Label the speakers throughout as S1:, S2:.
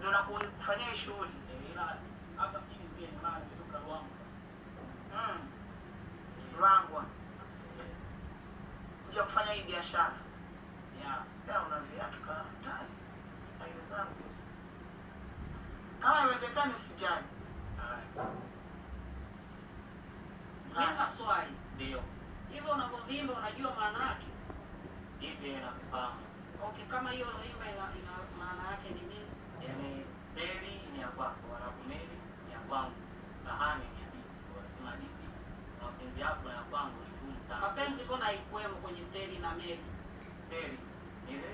S1: ndio nakufanyia shughuli.
S2: Ila hapa chini pia ni maana kutoka Ruangwa.
S1: Ruangwa. Kuja kufanya hii biashara.
S2: Yeah.
S1: Pia una viatu kama hatari. Hayo zangu. Kama inawezekana usijali.
S3: Nina swali.
S2: Ndio.
S3: Hivyo unapovimba unajua maana yake?
S2: Hivi nakufahamu.
S3: Okay, kama hiyo unaimba ina maana yake ni nini?
S2: Yaani Mary ni ya kwako, alafu Mary ni ya kwangu. Sahani ni ya bibi. Wanasema bibi, mapenzi yako na ya kwangu ni ngumu sana.
S3: Mapenzi mbona haikuwemo kwenye Teri na Mary?
S2: Teri ni ile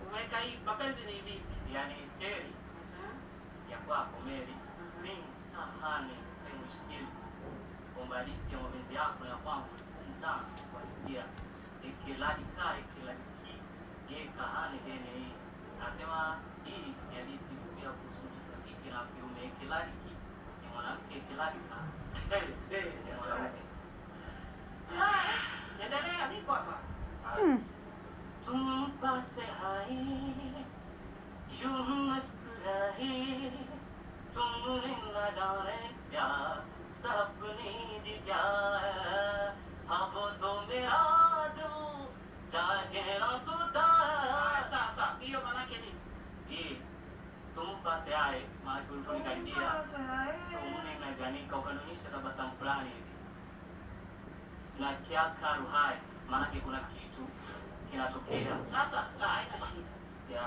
S3: Umeweka hii mapenzi ni vipi?
S2: yaani Teri ya kwako Mary ni sahani yenye shikili. Kumbaliki ya mapenzi yako na ya kwangu ni ngumu sana kusikia. Ikiladi kale kila ye kahani dene hii. Nasema hii ni hadithi ya kuhusu kike na kiume. Kiladi ni mwanamke, kiladi ka. Ni mwanamke.
S3: Endelea, niko hapa.
S2: तुम पास आए यूं मुस्कुराए तुमने न जाने क्या सपने दिया अब तो मेरा दिल जागे ना सोता
S3: Sasa, hiyo maana yake nini?
S2: ये तुम पास आए maana tulipokaribia tuone na jani kwa kananisha tabasamu fulani hivi na kia karu hai maana kuna kitu kinatokea
S3: Sasa, haina shida.
S2: ya